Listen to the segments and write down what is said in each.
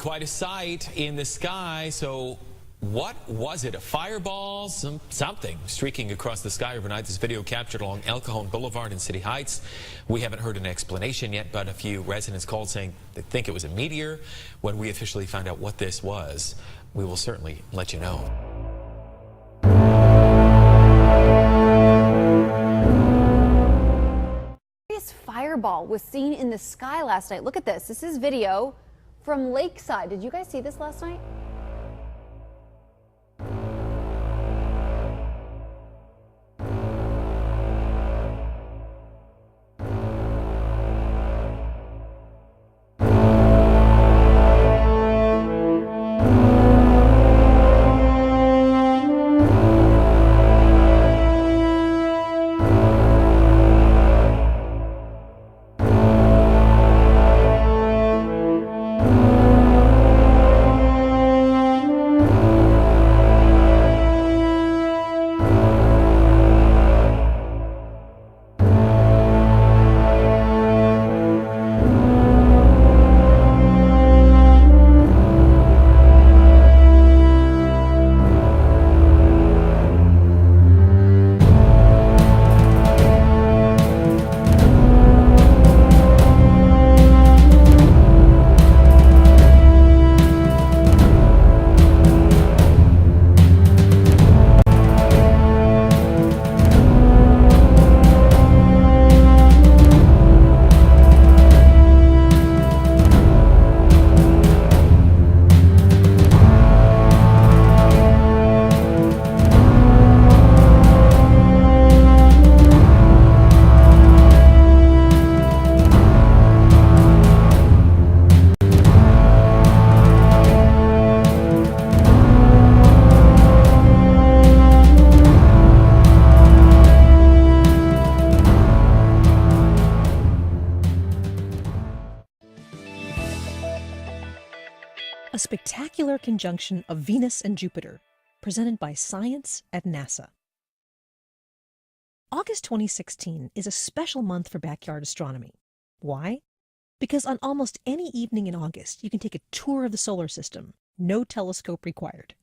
quite a sight in the sky. So what was it? A fireball? Something streaking across the sky overnight. This video captured along El Cajon Boulevard in City Heights. We haven't heard an explanation yet, but a few residents called saying they think it was a meteor. When we officially find out what this was, we will certainly let you know. This fireball was seen in the sky last night. Look at this. This is video from Lakeside. Did you guys see this last night? A spectacular conjunction of Venus and Jupiter, presented by science at NASA. August 2016 is a special month for backyard astronomy. Why? Because on almost any evening in August, you can take a tour of the solar system, no telescope required.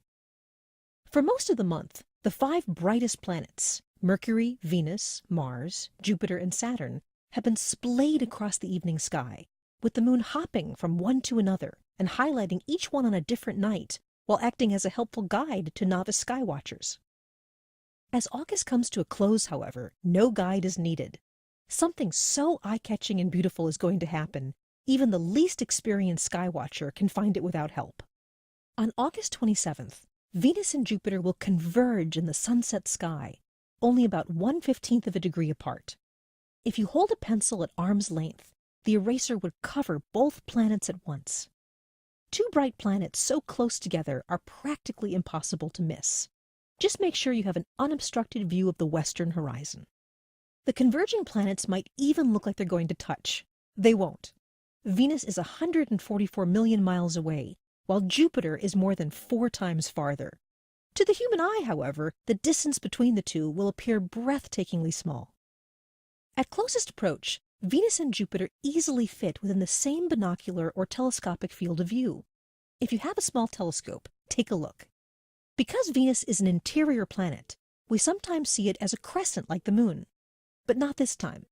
For most of the month, the 5 brightest planets, Mercury, Venus, Mars, Jupiter, and Saturn, have been splayed across the evening sky, with the moon hopping from one to another and highlighting each one on a different night while acting as a helpful guide to novice skywatchers. As August comes to a close, however, no guide is needed. Something so eye-catching and beautiful is going to happen, even the least experienced skywatcher can find it without help. On August 27th, Venus and Jupiter will converge in the sunset sky, only about 1/15 of a degree apart. If you hold a pencil at arm's length, the eraser would cover both planets at once. 2 bright planets so close together are practically impossible to miss. Just make sure you have an unobstructed view of the western horizon. The converging planets might even look like they're going to touch. They won't. Venus is 144 million miles away, while Jupiter is more than 4 times farther. To the human eye, however, the distance between the two will appear breathtakingly small. At closest approach, Venus and Jupiter easily fit within the same binocular or telescopic field of view. If you have a small telescope, take a look. Because Venus is an interior planet, we sometimes see it as a crescent like the moon. But not this time.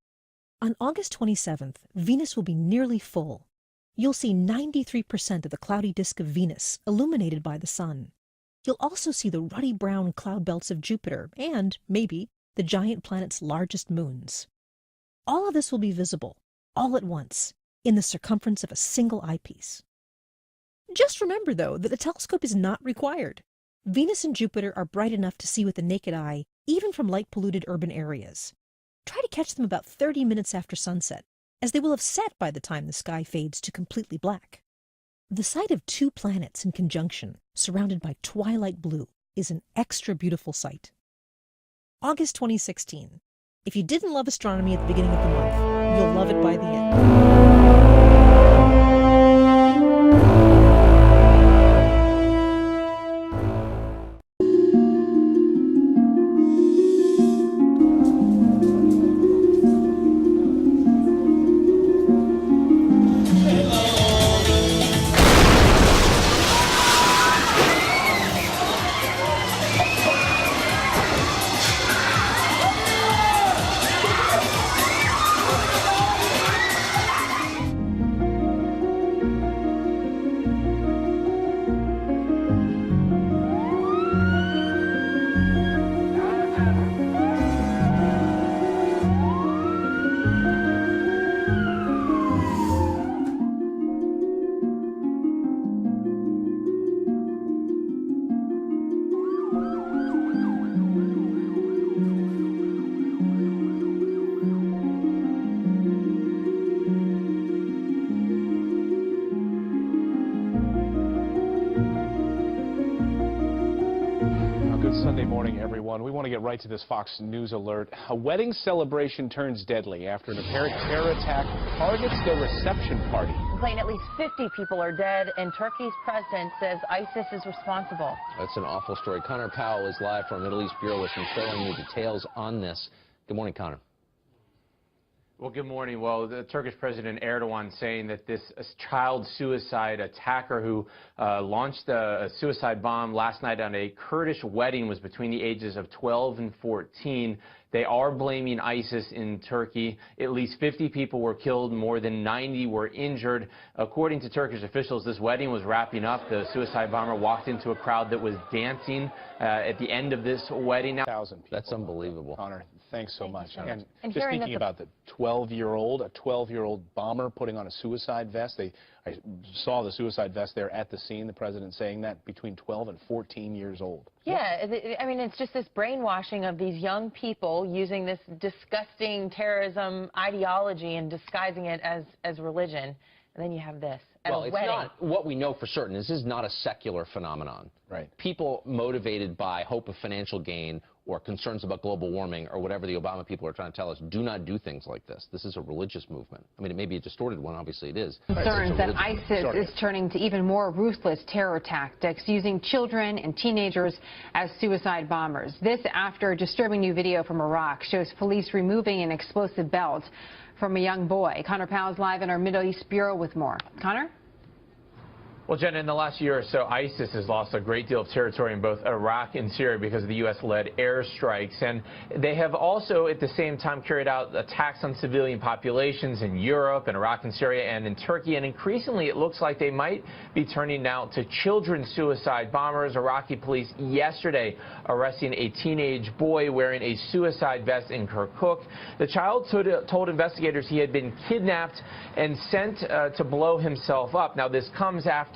On August 27th, Venus will be nearly full. You'll see 93% of the cloudy disk of Venus illuminated by the sun. You'll also see the ruddy brown cloud belts of Jupiter and, maybe, the giant planet's largest moons. All of this will be visible, all at once, in the circumference of a single eyepiece. Just remember, though, that the telescope is not required. Venus and Jupiter are bright enough to see with the naked eye, even from light-polluted urban areas. Try to catch them about 30 minutes after sunset, as they will have set by the time the sky fades to completely black. The sight of 2 planets in conjunction, surrounded by twilight blue, is an extra beautiful sight. August 2016. If you didn't love astronomy at the beginning of the month, you'll love it by the end. morning, everyone. We want to get right to this Fox News alert. A wedding celebration turns deadly after an apparent terror attack targets their reception party. Saying at least 50 people are dead, and Turkey's president says ISIS is responsible. That's an awful story. Connor Powell is live from Middle East Bureau with some thrilling new details on this. Good morning, Connor. Well, good morning. Well, the Turkish President Erdogan saying that this child suicide attacker who launched a suicide bomb last night on a Kurdish wedding was between the ages of 12 and 14. They are blaming ISIS in Turkey. At least 50 people were killed, more than 90 were injured. According to Turkish officials, this wedding was wrapping up. The suicide bomber walked into a crowd that was dancing at the end of this wedding. Now, 1,000 people. That's unbelievable. Connor, thanks so much. And just hearing thinking about the 12-year-old bomber putting on a suicide vest. I saw the suicide vest there at the scene, the president saying that, between 12 and 14 years old. Yeah, I mean, it's just this brainwashing of these young people using this disgusting terrorism ideology and disguising it as religion. And then you have this at Well, a it's wedding. not what we know for certain. This is not a secular phenomenon. Right. People motivated by hope of financial gain or concerns about global warming or whatever the Obama people are trying to tell us do not do things like this. This is a religious movement. I mean, it may be a distorted one. Obviously, it is. Concerns that ISIS is turning to even more ruthless terror tactics, using children and teenagers as suicide bombers. This after a disturbing new video from Iraq shows police removing an explosive belt from a young boy. Connor Powell is live in our Middle East Bureau with more. Connor? well, Jenna, in the last year or so, ISIS has lost a great deal of territory in both Iraq and Syria because of the U.S.-led airstrikes. And they have also, at the same time, carried out attacks on civilian populations in Europe and Iraq and Syria and in Turkey. And increasingly, it looks like they might be turning now to children suicide bombers. Iraqi police yesterday arresting a teenage boy wearing a suicide vest in Kirkuk. The child told investigators he had been kidnapped and sent to blow himself up. Now, this comes after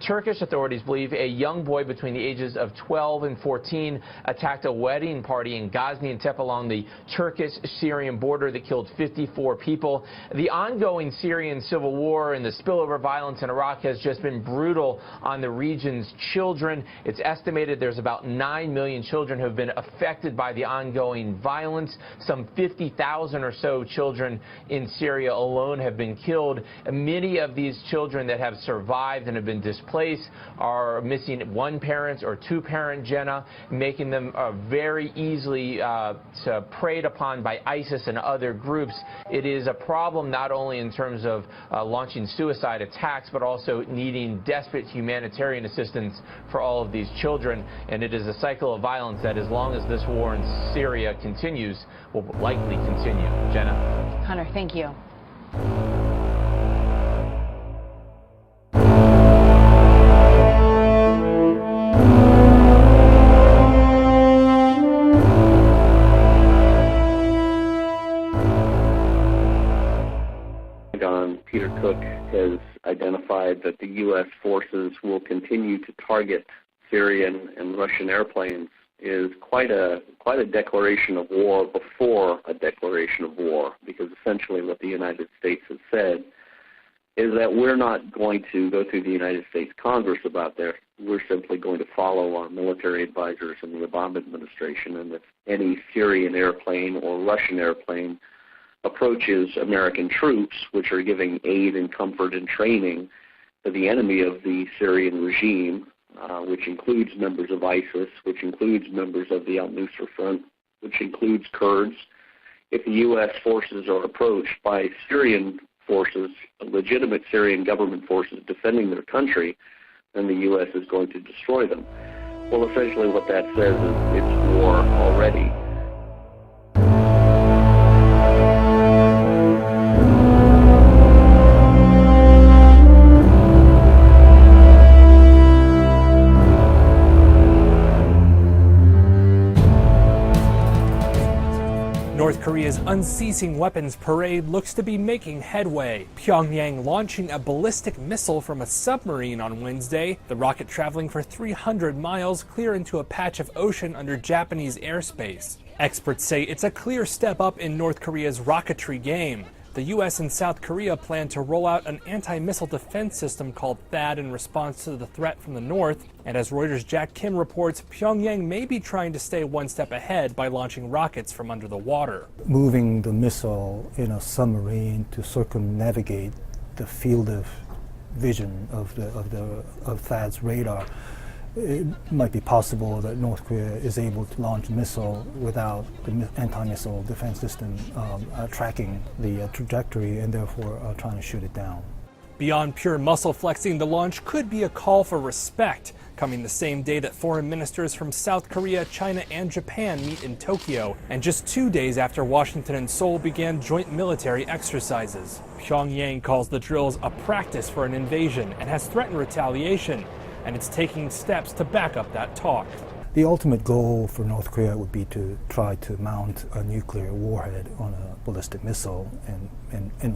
Turkish authorities believe a young boy between the ages of 12 and 14 attacked a wedding party in Gaziantep along the Turkish-Syrian border that killed 54 people. The ongoing Syrian civil war and the spillover violence in Iraq has just been brutal on the region's children. It's estimated there's about 9 million children who have been affected by the ongoing violence. Some 50,000 or so children in Syria alone have been killed. Many of these children that have survived and have been displaced are missing one parent or two parent, Jenna, making them very easily preyed upon by ISIS and other groups. It is a problem not only in terms of launching suicide attacks, but also needing desperate humanitarian assistance for all of these children. And it is a cycle of violence that, as long as this war in Syria continues, will likely continue. Jenna? Connor, thank you. Peter Cook has identified that the U.S. forces will continue to target Syrian and Russian airplanes is quite a declaration of war before a declaration of war, because essentially what the United States has said is that we're not going to go through the United States Congress about this. We're simply going to follow our military advisors in the Obama administration, and if any Syrian airplane or Russian airplane approaches American troops, which are giving aid and comfort and training to the enemy of the Syrian regime, which includes members of ISIS, which includes members of the al-Nusra Front, which includes Kurds. If the U.S. forces are approached by Syrian forces, legitimate Syrian government forces defending their country, then the U.S. is going to destroy them. Well, essentially what that says is it's war already. North Korea's unceasing weapons parade looks to be making headway. Pyongyang launching a ballistic missile from a submarine on Wednesday, the rocket traveling for 300 miles clear into a patch of ocean under Japanese airspace. Experts say it's a clear step up in North Korea's rocketry game. The U.S. and South Korea plan to roll out an anti-missile defense system called THAAD in response to the threat from the north. And as Reuters' Jack Kim reports, Pyongyang may be trying to stay one step ahead by launching rockets from under the water. Moving the missile in a submarine to circumnavigate the field of vision of THAAD's radar, it might be possible that North Korea is able to launch a missile without the anti-missile defense system tracking the trajectory and therefore trying to shoot it down. Beyond pure muscle flexing, the launch could be a call for respect, coming the same day that foreign ministers from South Korea, China, and Japan meet in Tokyo, and just 2 days after Washington and Seoul began joint military exercises. Pyongyang calls the drills a practice for an invasion and has threatened retaliation, and it's taking steps to back up that talk. The ultimate goal for North Korea would be to try to mount a nuclear warhead on a ballistic missile and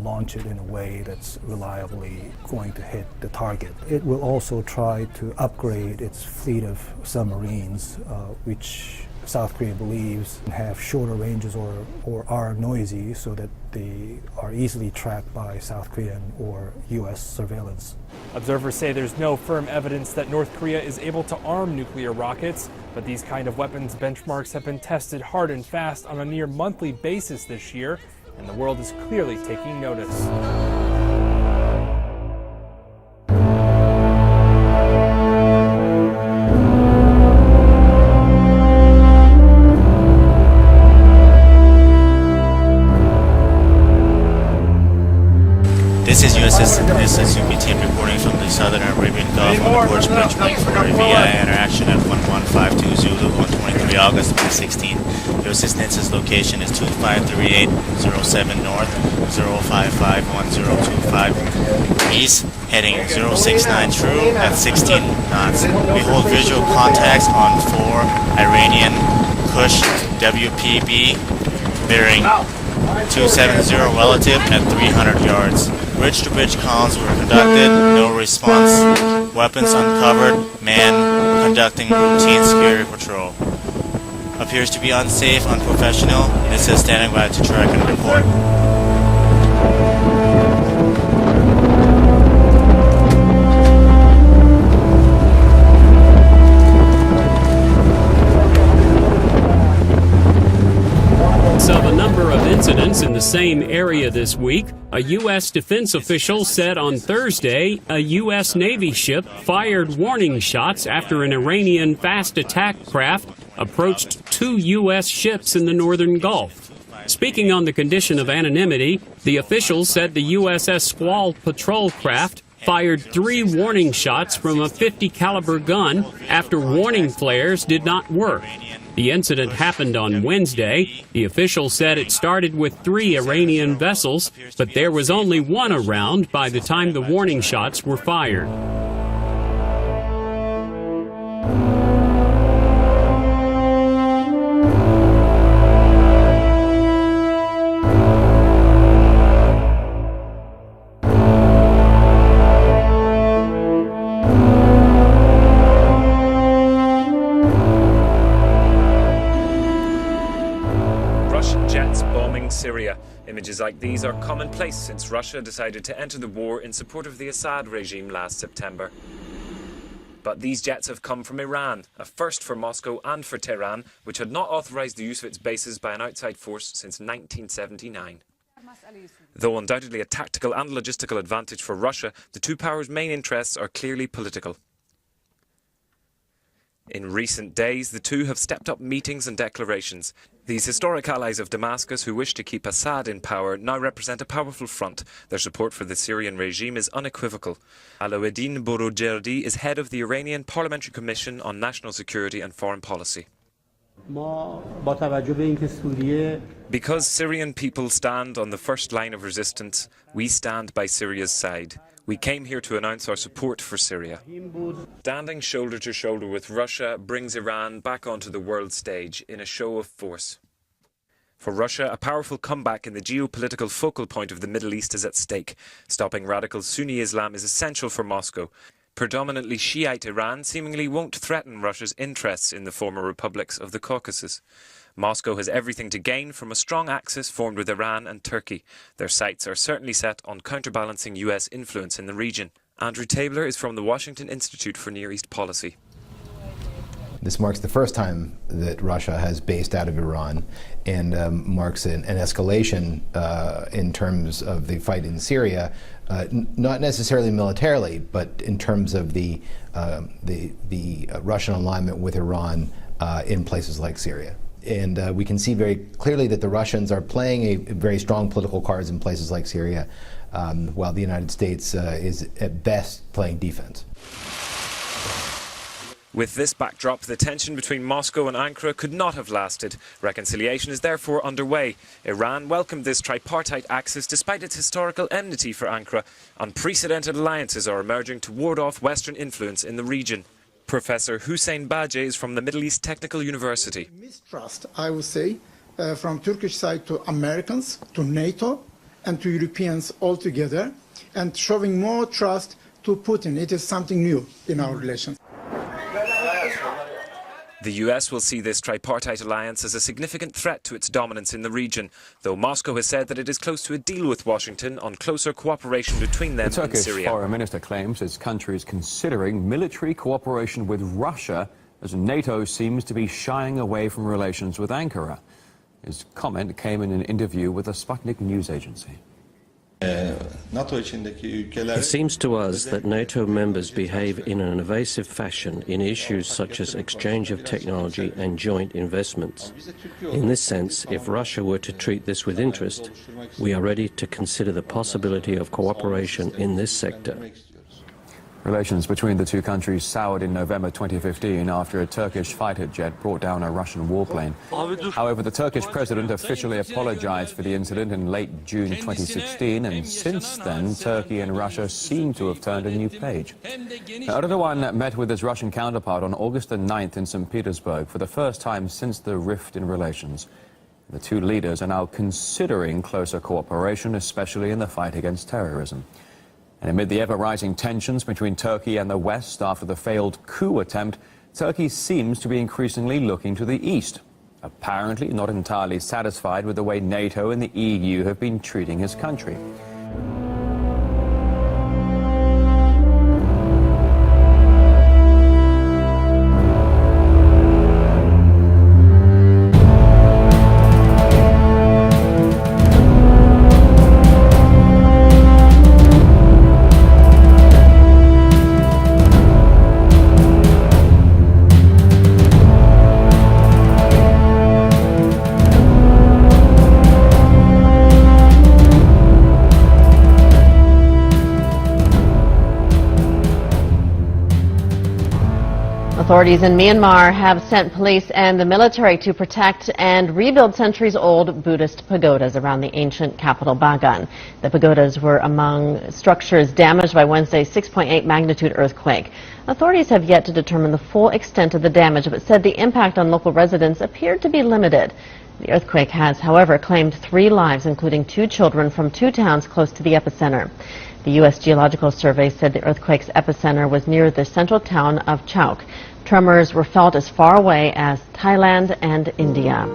launch it in a way that's reliably going to hit the target. It will also try to upgrade its fleet of submarines, which South Korea believes have shorter ranges or are noisy so that they are easily tracked by South Korean or U.S. surveillance. Observers say there's no firm evidence that North Korea is able to arm nuclear rockets, but these kind of weapons benchmarks have been tested hard and fast on a near monthly basis this year, and the world is clearly taking notice. This is USS UP team reporting from the Southern Arabian Gulf on the Porch Bridge waiting for a VI interaction at 1152 Zulu on 23 August 2016. Your assistance location is 253807 North, 0551025 East, heading 069 true at 16 knots. We hold visual contacts on 4 Iranian Kush WPB bearing 270 relative at 300 yards. Bridge-to-bridge comms were conducted, no response. Weapons uncovered, man conducting routine security patrol. Appears to be unsafe, unprofessional. This is standing by to track and report. Of a number of incidents in the same area this week, a U.S. defense official said on Thursday a U.S. Navy ship fired warning shots after an Iranian fast attack craft approached 2 U.S. ships in the northern Gulf. Speaking on the condition of anonymity, the official said the USS Squall patrol craft fired 3 warning shots from a .50 caliber gun after warning flares did not work. The incident happened on Wednesday. The official said it started with 3 Iranian vessels, but there was only 1 around by the time the warning shots were fired. Syria. Images like these are commonplace since Russia decided to enter the war in support of the Assad regime last September. But these jets have come from Iran, a first for Moscow and for Tehran, which had not authorized the use of its bases by an outside force since 1979. Though undoubtedly a tactical and logistical advantage for Russia, the two powers' main interests are clearly political. In recent days, the two have stepped up meetings and declarations. These historic allies of Damascus who wish to keep Assad in power now represent a powerful front. Their support for the Syrian regime is unequivocal. Alauddin Boroujerdi is head of the Iranian Parliamentary Commission on National Security and Foreign Policy. Because Syrian people stand on the first line of resistance, we stand by Syria's side. We came here to announce our support for Syria. Standing shoulder to shoulder with Russia brings Iran back onto the world stage in a show of force. For Russia, a powerful comeback in the geopolitical focal point of the Middle East is at stake. Stopping radical Sunni Islam is essential for Moscow. Predominantly Shiite Iran seemingly won't threaten Russia's interests in the former republics of the Caucasus. Moscow has everything to gain from a strong axis formed with Iran and Turkey. Their sights are certainly set on counterbalancing US influence in the region. Andrew Tabler is from the Washington Institute for Near East Policy. This marks the first time that Russia has based out of Iran, and marks an escalation in terms of the fight in Syria, not necessarily militarily, but in terms of the Russian alignment with Iran in places like Syria. And we can see very clearly that the Russians are playing a very strong political cards in places like Syria, while the United States is at best playing defense. With this backdrop, the tension between Moscow and Ankara could not have lasted. Reconciliation is therefore underway. Iran welcomed this tripartite axis despite its historical enmity for Ankara. Unprecedented alliances are emerging to ward off Western influence in the region. Professor Hussein Bajeh is from the Middle East Technical University. Mistrust, I would say, from Turkish side to Americans, to NATO, and to Europeans altogether, and showing more trust to Putin. It is something new in our relations. The US will see this tripartite alliance as a significant threat to its dominance in the region, though Moscow has said that it is close to a deal with Washington on closer cooperation between them in Syria. The Turkish foreign minister claims its country is considering military cooperation with Russia, as NATO seems to be shying away from relations with Ankara. His comment came in an interview with the Sputnik news agency. It seems to us that NATO members behave in an evasive fashion in issues such as exchange of technology and joint investments. In this sense, if Russia were to treat this with interest, we are ready to consider the possibility of cooperation in this sector. Relations between the two countries soured in November 2015 after a Turkish fighter jet brought down a Russian warplane. However, the Turkish president officially apologized for the incident in late June 2016, and since then, Turkey and Russia seem to have turned a new page. Erdogan met with his Russian counterpart on August the 9th in St. Petersburg for the first time since the rift in relations. The two leaders are now considering closer cooperation, especially in the fight against terrorism. And amid the ever-rising tensions between Turkey and the West after the failed coup attempt, Turkey seems to be increasingly looking to the east, apparently not entirely satisfied with the way NATO and the EU have been treating his country. Authorities in Myanmar have sent police and the military to protect and rebuild centuries-old Buddhist pagodas around the ancient capital Bagan. The pagodas were among structures damaged by Wednesday's 6.8 magnitude earthquake. Authorities have yet to determine the full extent of the damage, but said the impact on local residents appeared to be limited. The earthquake has, however, claimed 3 lives, including 2 children from 2 towns close to the epicenter. The U.S. Geological Survey said the earthquake's epicenter was near the central town of Chauk. Tremors were felt as far away as Thailand and India.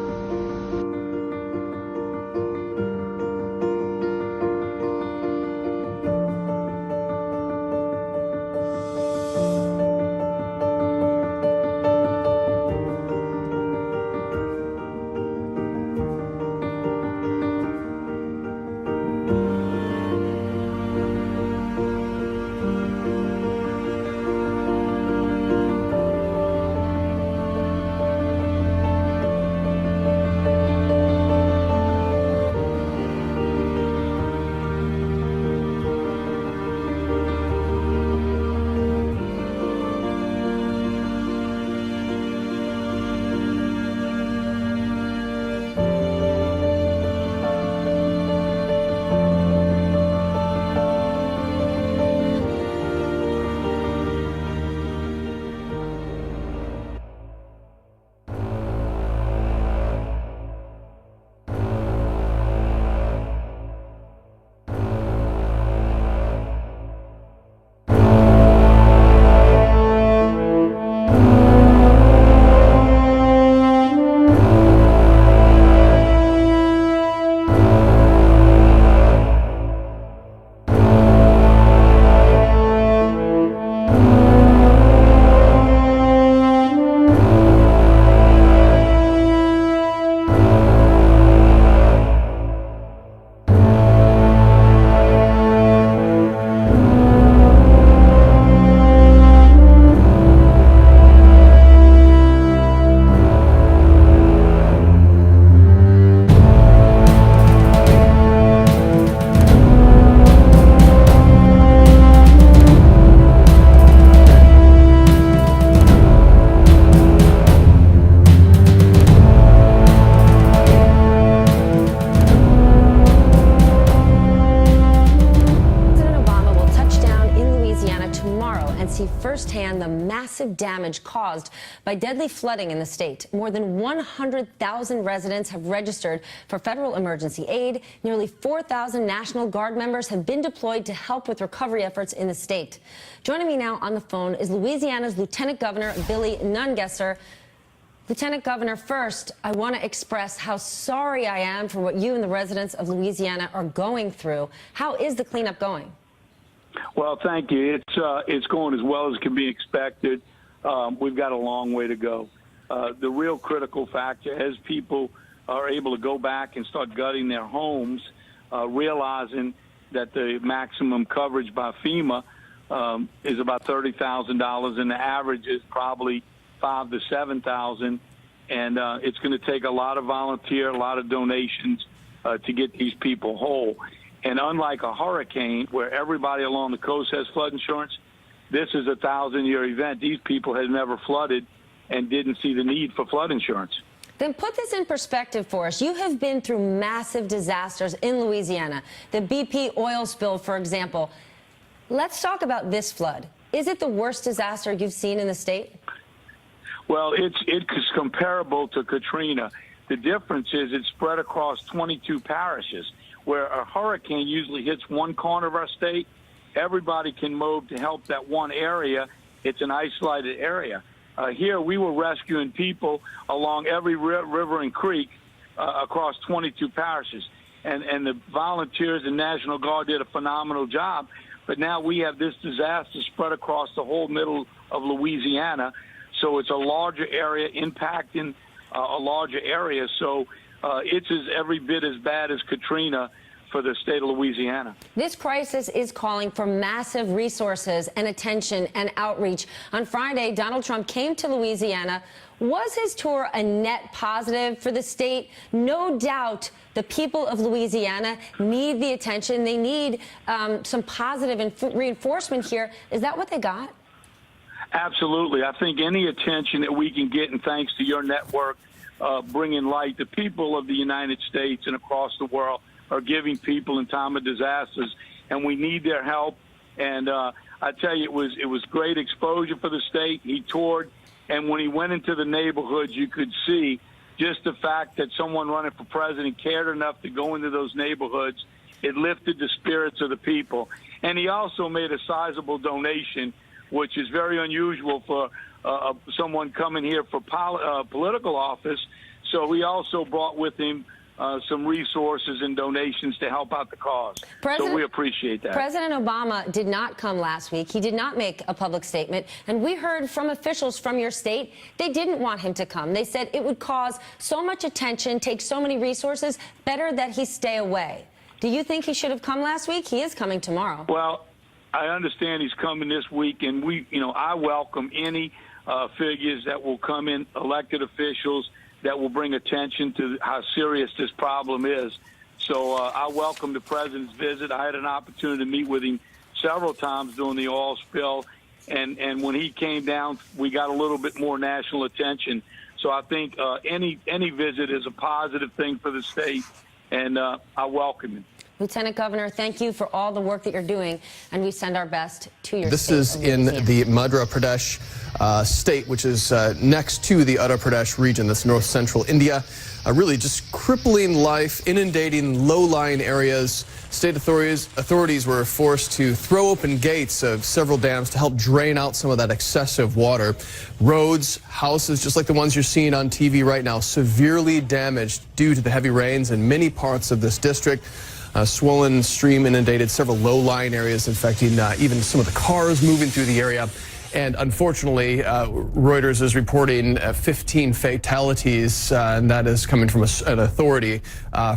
watching firsthand the massive damage caused by deadly flooding in the state. More than 100,000 residents have registered for federal emergency aid. Nearly 4,000 National Guard members have been deployed to help with recovery efforts in the state. Joining me now on the phone is Louisiana's Lieutenant Governor Billy Nungesser. Lieutenant Governor, first, I want to express how sorry I am for what you and the residents of Louisiana are going through. How is the cleanup going? Well, thank you. It's going as well as can be expected. We've got a long way to go. The real critical factor, as people are able to go back and start gutting their homes, realizing that the maximum coverage by FEMA is about $30,000, and the average is probably $5,000 to $7,000, and it's going to take a lot of volunteer, a lot of donations to get these people whole. And unlike a hurricane where everybody along the coast has flood insurance, this is a 1,000-year event. These people had never flooded and didn't see the need for flood insurance. Then put this in perspective for us. You have been through massive disasters in Louisiana. The BP oil spill, for example. Let's talk about this flood. Is it the worst disaster you've seen in the state? Well, it's comparable to Katrina. The difference is it's spread across 22 parishes, where a hurricane usually hits one corner of our state. Everybody can move to help that one area. It's an isolated area. Here, we were rescuing people along every river and creek across 22 parishes. And the volunteers and National Guard did a phenomenal job. But now we have this disaster spread across the whole middle of Louisiana. So it's a larger area impacting a larger area. So it's every bit as bad as Katrina for the state of Louisiana. This crisis is calling for massive resources and attention and outreach. On Friday, Donald Trump came to Louisiana. Was his tour a net positive for the state? No doubt the people of Louisiana need the attention. They need some positive reinforcement here. Is that what they got? Absolutely. I think any attention that we can get, and thanks to your network, bringing light, the people of the United States and across the world are giving people in time of disasters, and we need their help. And I tell you, it was great exposure for the state. He toured, and when he went into the neighborhoods, you could see just the fact that someone running for president cared enough to go into those neighborhoods. It lifted the spirits of the people. And he also made a sizable donation, which is very unusual for someone coming here for political office. So he also brought with him some resources and donations to help out the cause. So we appreciate that. President Obama did not come last week. He did not make a public statement. And we heard from officials from your state, they didn't want him to come. They said it would cause so much attention, take so many resources, better that he stay away. Do you think he should have come last week? He is coming tomorrow. Well, I understand he's coming this week, and I welcome any figures that will come in, elected officials, that will bring attention to how serious this problem is. So I welcome the president's visit. I had an opportunity to meet with him several times during the oil spill, and when he came down, we got a little bit more national attention. So I think any visit is a positive thing for the state, and I welcome him. Lieutenant Governor, thank you for all the work that you're doing, and we send our best to your This state is of in Louisiana. the Madhya Pradesh state, which is next to the Uttar Pradesh region. That's north-central India. Really just crippling life, inundating low-lying areas. State authorities were forced to throw open gates of several dams to help drain out some of that excessive water. Roads, houses, just like the ones you're seeing on TV right now, severely damaged due to the heavy rains in many parts of this district. A swollen stream inundated several low-lying areas, infecting even some of the cars moving through the area. And unfortunately, Reuters is reporting 15 fatalities, and that is coming from an authority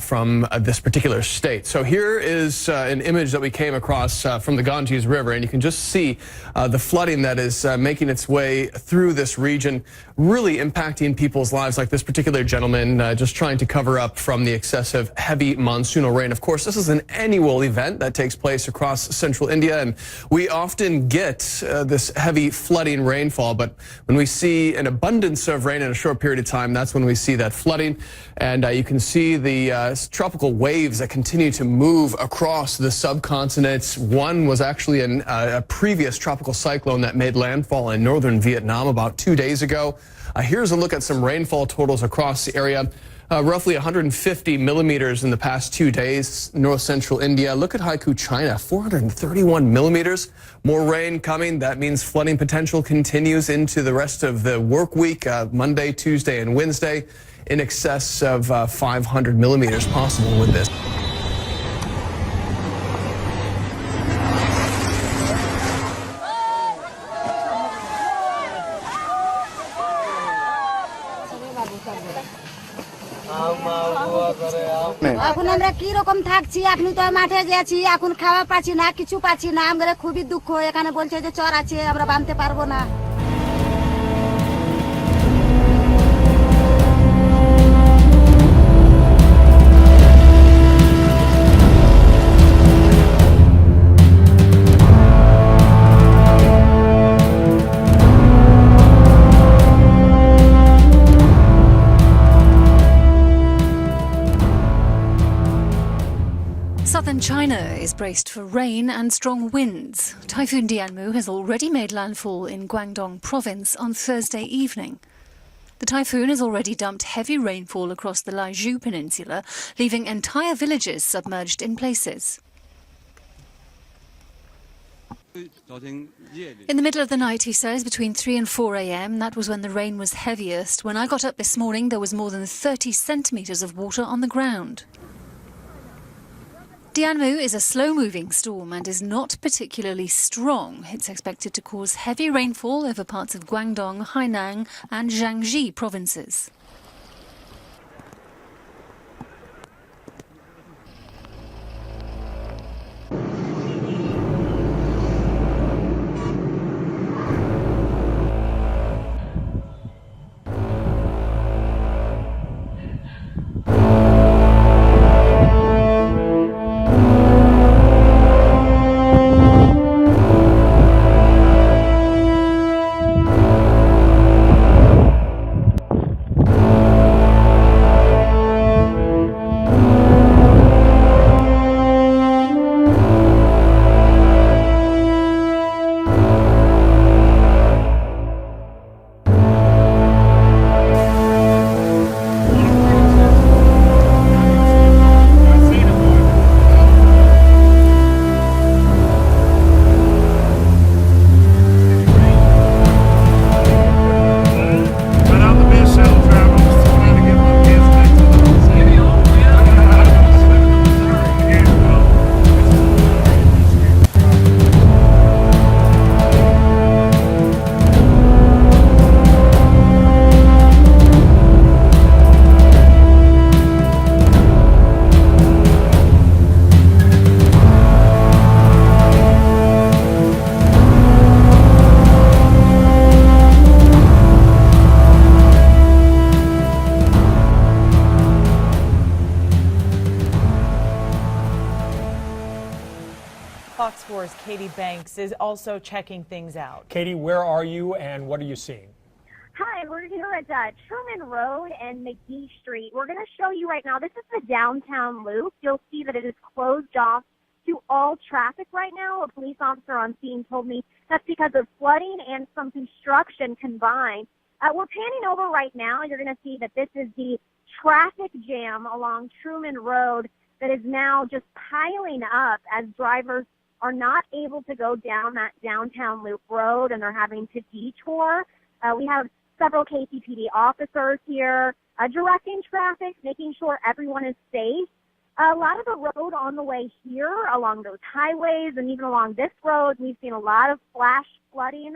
from this particular state. So here is an image that we came across from the Ganges River, and you can just see the flooding that is making its way through this region, really impacting people's lives, like this particular gentleman just trying to cover up from the excessive heavy monsoonal rain. Of course, this is an annual event that takes place across central India, and we often get this heavy heavy flooding rainfall, but when we see an abundance of rain in a short period of time, that's when we see that flooding. And you can see the tropical waves that continue to move across the subcontinent. One was actually a previous tropical cyclone that made landfall in northern Vietnam about 2 days ago. Here's a look at some rainfall totals across the area. Roughly 150 millimeters in the past 2 days, north central India. Look at Haikou, China, 431 millimeters. More rain coming. That means flooding potential continues into the rest of the work week, Monday, Tuesday, and Wednesday, in excess of 500 millimeters possible with this. এখন আমরা কি রকম থাকছি আপনি তো মাঠে গেছি এখন খাওয়া পাচ্ছি না কিছু পাচ্ছি না আমাদের খুবই দুঃখ এখানে বলছে যে চর আছে আমরা বাঁধতে পারবো না Southern China is braced for rain and strong winds. Typhoon Dianmu has already made landfall in Guangdong province on Thursday evening. The typhoon has already dumped heavy rainfall across the Laizhou Peninsula, leaving entire villages submerged in places. In the middle of the night, he says, between 3 and 4 a.m., that was when the rain was heaviest. When I got up this morning, there was more than 30 centimetres of water on the ground. Dianmu is a slow-moving storm and is not particularly strong. It's expected to cause heavy rainfall over parts of Guangdong, Hainan and Jiangxi provinces. Fox 4's Katie Banks is also checking things out. Katie, where are you and what are you seeing? Hi, we're here at Truman Road and McGee Street. We're going to show you right now, this is the downtown loop. You'll see that it is closed off to all traffic right now. A police officer on scene told me that's because of flooding and some construction combined. We're panning over right now. You're going to see that this is the traffic jam along Truman Road that is now just piling up as drivers are not able to go down that downtown loop road and they're having to detour. We have several KCPD officers here directing traffic, making sure everyone is safe. A lot of the road on the way here along those highways and even along this road, we've seen a lot of flash flooding.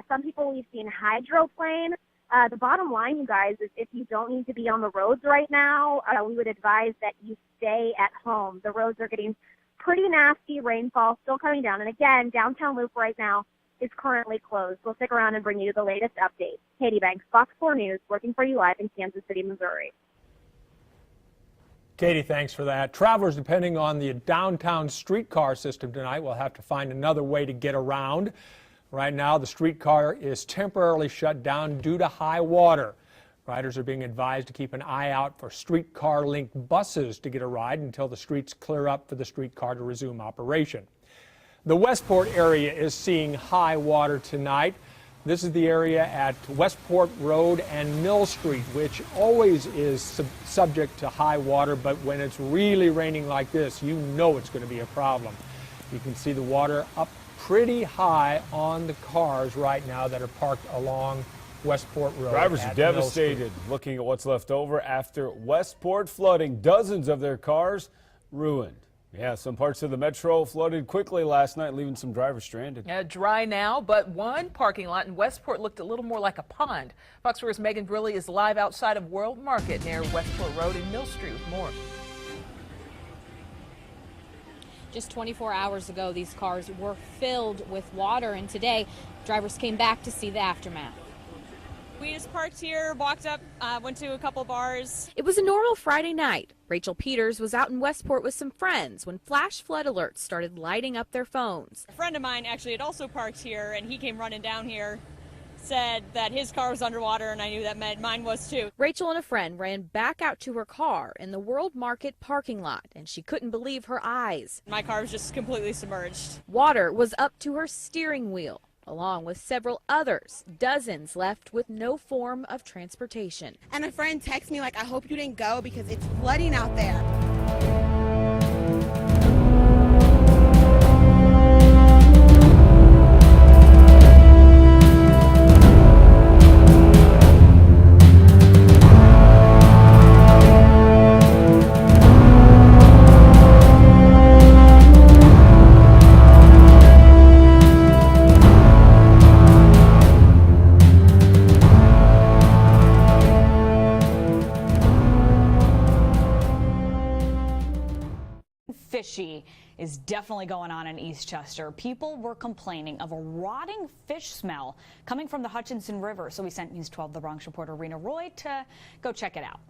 Some people we've seen hydroplane. The bottom line, you guys, is if you don't need to be on the roads right now, we would advise that you stay at home. The roads are getting pretty nasty, rainfall still coming down. And again, downtown loop right now is currently closed. We'll stick around and bring you the latest updates. Katie Banks, Fox 4 News, working for you live in Kansas City, Missouri. Katie, thanks for that. Travelers depending on the downtown streetcar system tonight will have to find another way to get around. Right now, the streetcar is temporarily shut down due to high water. Riders are being advised to keep an eye out for streetcar-linked buses to get a ride until the streets clear up for the streetcar to resume operation. The Westport area is seeing high water tonight. This is the area at Westport Road and Mill Street, which always is subject to high water, but when it's really raining like this, you know it's going to be a problem. You can see the water up pretty high on the cars right now that are parked along Westport Road. Drivers are devastated looking at what's left over after Westport flooding. Dozens of their cars ruined. Yeah, some parts of the metro flooded quickly last night, leaving some drivers stranded. Yeah, dry now, but one parking lot in Westport looked a little more like a pond. Fox 4's Megan Briley is live outside of World Market near Westport Road and Mill Street with more. Just 24 hours ago, these cars were filled with water, and today drivers came back to see the aftermath. We just parked here, walked up, went to a couple bars. It was a normal Friday night. Rachel Peters was out in Westport with some friends when flash flood alerts started lighting up their phones. A friend of mine actually had also parked here, and he came running down here, said that his car was underwater, and I knew that meant mine was too. Rachel and a friend ran back out to her car in the World Market parking lot, and she couldn't believe her eyes. My car was just completely submerged. Water was up to her steering wheel, along with several others, dozens left with no form of transportation. And a friend texted me like, I hope you didn't go because it's flooding out there. Fishy is definitely going on in Eastchester. People were complaining of a rotting fish smell coming from the Hutchinson River. So we sent News 12 The Bronx reporter Rena Roy to go check it out.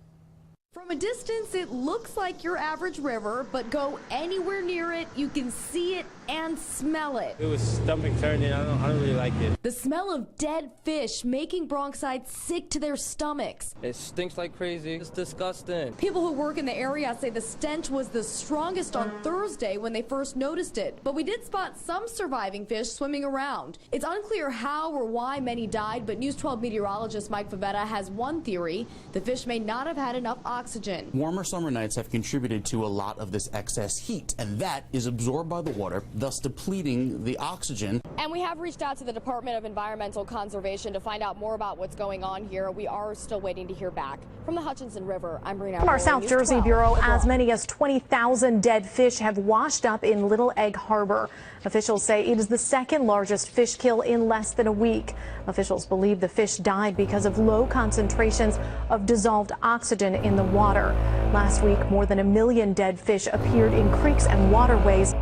From a distance, it looks like your average river, but go anywhere near it, you can see it and smell it. It was stomach turning. I don't really like it. The smell of dead fish making Bronxites sick to their stomachs. It stinks like crazy. It's disgusting. People who work in the area say the stench was the strongest on Thursday when they first noticed it. But we did spot some surviving fish swimming around. It's unclear how or why many died, but News 12 meteorologist Mike Favetta has one theory. The fish may not have had enough oxygen. Warmer summer nights have contributed to a lot of this excess heat, and that is absorbed by the water, thus depleting the oxygen. And we have reached out to the Department of Environmental Conservation to find out more about what's going on here. We are still waiting to hear back. From the Hutchinson River, I'm Rena. From our South Jersey Bureau, as many as 20,000 dead fish have washed up in Little Egg Harbor. Officials say it is the second largest fish kill in less than a week. Officials believe the fish died because of low concentrations of dissolved oxygen in the water. Last week, more than 1 million dead fish appeared in creeks and waterways.